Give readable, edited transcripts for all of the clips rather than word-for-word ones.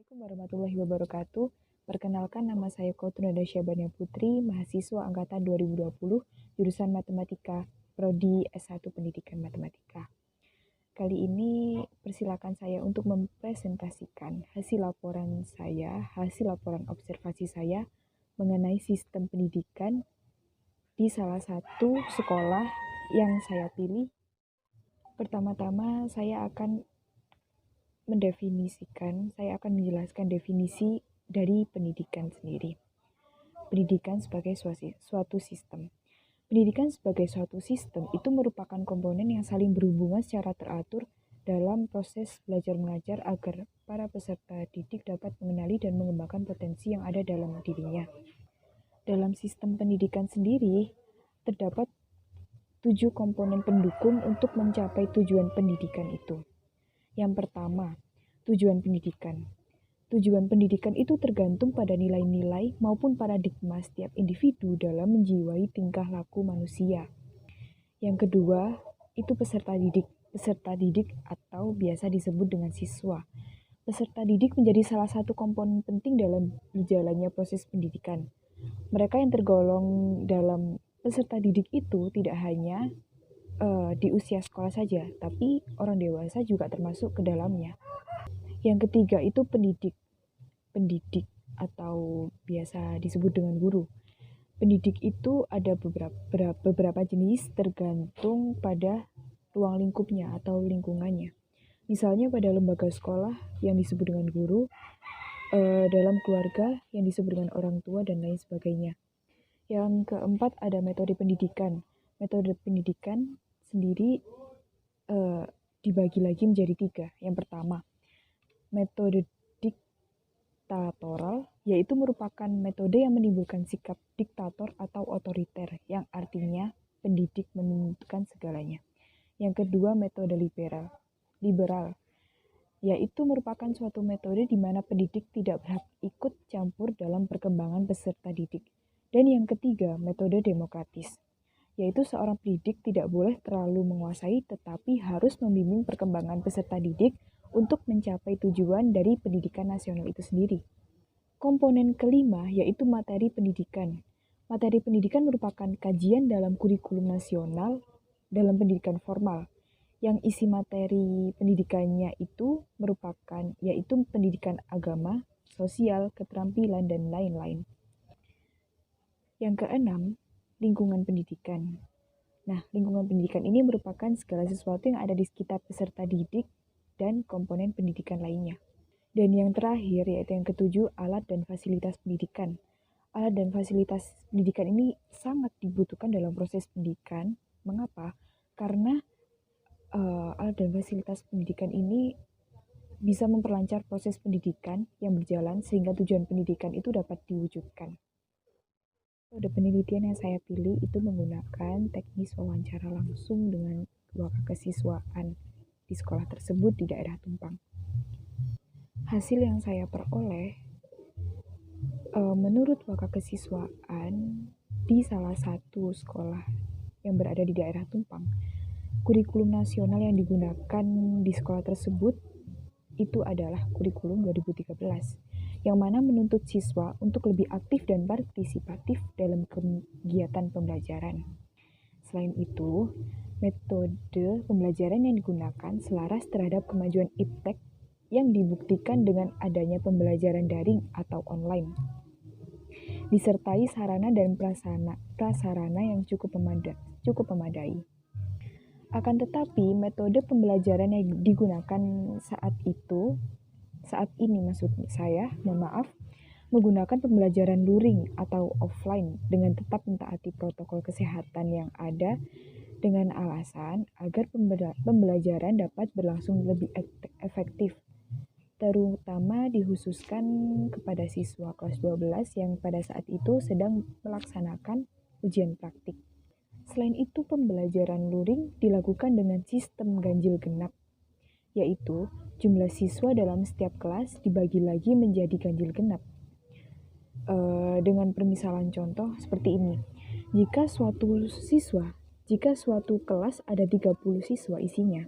Assalamualaikum warahmatullahi wabarakatuh. Perkenalkan, nama saya Kotrunada Syabania Putri, mahasiswa angkatan 2020, jurusan Matematika, Prodi S1 Pendidikan Matematika. Kali ini persilakan saya untuk mempresentasikan hasil laporan observasi saya mengenai sistem pendidikan di salah satu sekolah yang saya pilih. Pertama-tama saya akan menjelaskan definisi dari pendidikan sendiri. Pendidikan sebagai suatu sistem. Pendidikan sebagai suatu sistem itu merupakan komponen yang saling berhubungan secara teratur dalam proses belajar mengajar agar para peserta didik dapat mengenali dan mengembangkan potensi yang ada dalam dirinya. Dalam sistem pendidikan sendiri, terdapat 7 komponen pendukung untuk mencapai tujuan pendidikan itu. Yang pertama, tujuan pendidikan. Tujuan pendidikan itu tergantung pada nilai-nilai maupun paradigma setiap individu dalam menjiwai tingkah laku manusia. Yang kedua, itu peserta didik. Peserta didik atau biasa disebut dengan siswa. Peserta didik menjadi salah satu komponen penting dalam berjalannya proses pendidikan. Mereka yang tergolong dalam peserta didik itu tidak hanya di usia sekolah saja, tapi orang dewasa juga termasuk ke dalamnya. Yang ketiga itu pendidik atau biasa disebut dengan guru. Pendidik itu ada beberapa jenis tergantung pada ruang lingkupnya atau lingkungannya. Misalnya pada lembaga sekolah yang disebut dengan guru, dalam keluarga yang disebut dengan orang tua dan lain sebagainya. Yang keempat ada metode pendidikan. Metode pendidikan sendiri dibagi lagi menjadi 3. Yang pertama, metode diktatoral, yaitu merupakan metode yang menimbulkan sikap diktator atau otoriter, yang artinya pendidik menentukan segalanya. Yang kedua, metode liberal, yaitu merupakan suatu metode di mana pendidik tidak berhak ikut campur dalam perkembangan peserta didik. Dan yang ketiga, metode demokratis, yaitu seorang pendidik tidak boleh terlalu menguasai tetapi harus membimbing perkembangan peserta didik untuk mencapai tujuan dari pendidikan nasional itu sendiri. Komponen kelima yaitu materi pendidikan. Materi pendidikan merupakan kajian dalam kurikulum nasional dalam pendidikan formal, yang isi materi pendidikannya itu merupakan yaitu pendidikan agama, sosial, keterampilan, dan lain-lain. Yang keenam, lingkungan pendidikan. Nah, lingkungan pendidikan ini merupakan segala sesuatu yang ada di sekitar peserta didik dan komponen pendidikan lainnya. Dan yang terakhir, yaitu yang ketujuh, alat dan fasilitas pendidikan. Alat dan fasilitas pendidikan ini sangat dibutuhkan dalam proses pendidikan. Mengapa? Karena alat dan fasilitas pendidikan ini bisa memperlancar proses pendidikan yang berjalan sehingga tujuan pendidikan itu dapat diwujudkan. Metode penelitian yang saya pilih itu menggunakan teknis wawancara langsung dengan wakakesiswaan di sekolah tersebut di daerah Tumpang. Hasil yang saya peroleh menurut wakakesiswaan di salah satu sekolah yang berada di daerah Tumpang, kurikulum nasional yang digunakan di sekolah tersebut itu adalah kurikulum 2013, yang mana menuntut siswa untuk lebih aktif dan partisipatif dalam kegiatan pembelajaran. Selain itu, metode pembelajaran yang digunakan selaras terhadap kemajuan iptek yang dibuktikan dengan adanya pembelajaran daring atau online, disertai sarana dan prasarana yang cukup memadai. Akan tetapi, metode pembelajaran yang digunakan saat ini menggunakan pembelajaran luring atau offline dengan tetap mentaati protokol kesehatan yang ada dengan alasan agar pembelajaran dapat berlangsung lebih efektif, terutama dikhususkan kepada siswa kelas 12 yang pada saat itu sedang melaksanakan ujian praktik. Selain itu, pembelajaran luring dilakukan dengan sistem ganjil genap, yaitu jumlah siswa dalam setiap kelas dibagi lagi menjadi ganjil genap. Dengan permisalan contoh seperti ini. Jika suatu kelas ada 30 siswa isinya,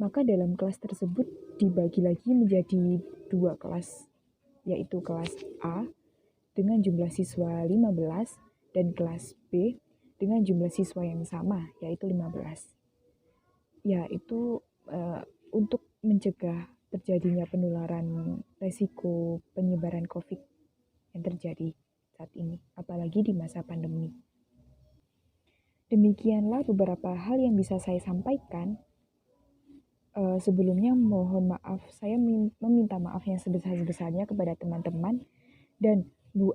maka dalam kelas tersebut dibagi lagi menjadi 2 kelas yaitu kelas A dengan jumlah siswa 15 dan kelas B dengan jumlah siswa yang sama, yaitu 15. Ya, itu untuk mencegah terjadinya penularan resiko penyebaran COVID yang terjadi saat ini, apalagi di masa pandemi. Demikianlah beberapa hal yang bisa saya sampaikan. Sebelumnya mohon maaf, saya meminta maaf yang sebesar-besarnya kepada teman-teman dan Bu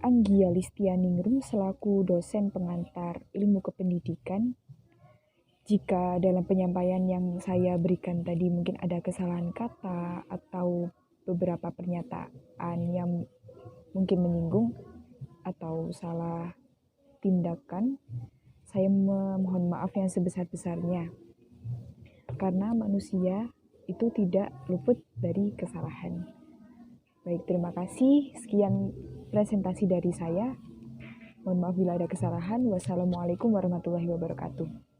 Anggia Listianingrum selaku dosen pengantar ilmu kependidikan. Jika dalam penyampaian yang saya berikan tadi mungkin ada kesalahan kata atau beberapa pernyataan yang mungkin menyinggung atau salah tindakan, saya memohon maaf yang sebesar-besarnya. Karena manusia itu tidak luput dari kesalahan. Baik, terima kasih. Sekian presentasi dari saya. Mohon maaf bila ada kesalahan. Wassalamualaikum warahmatullahi wabarakatuh.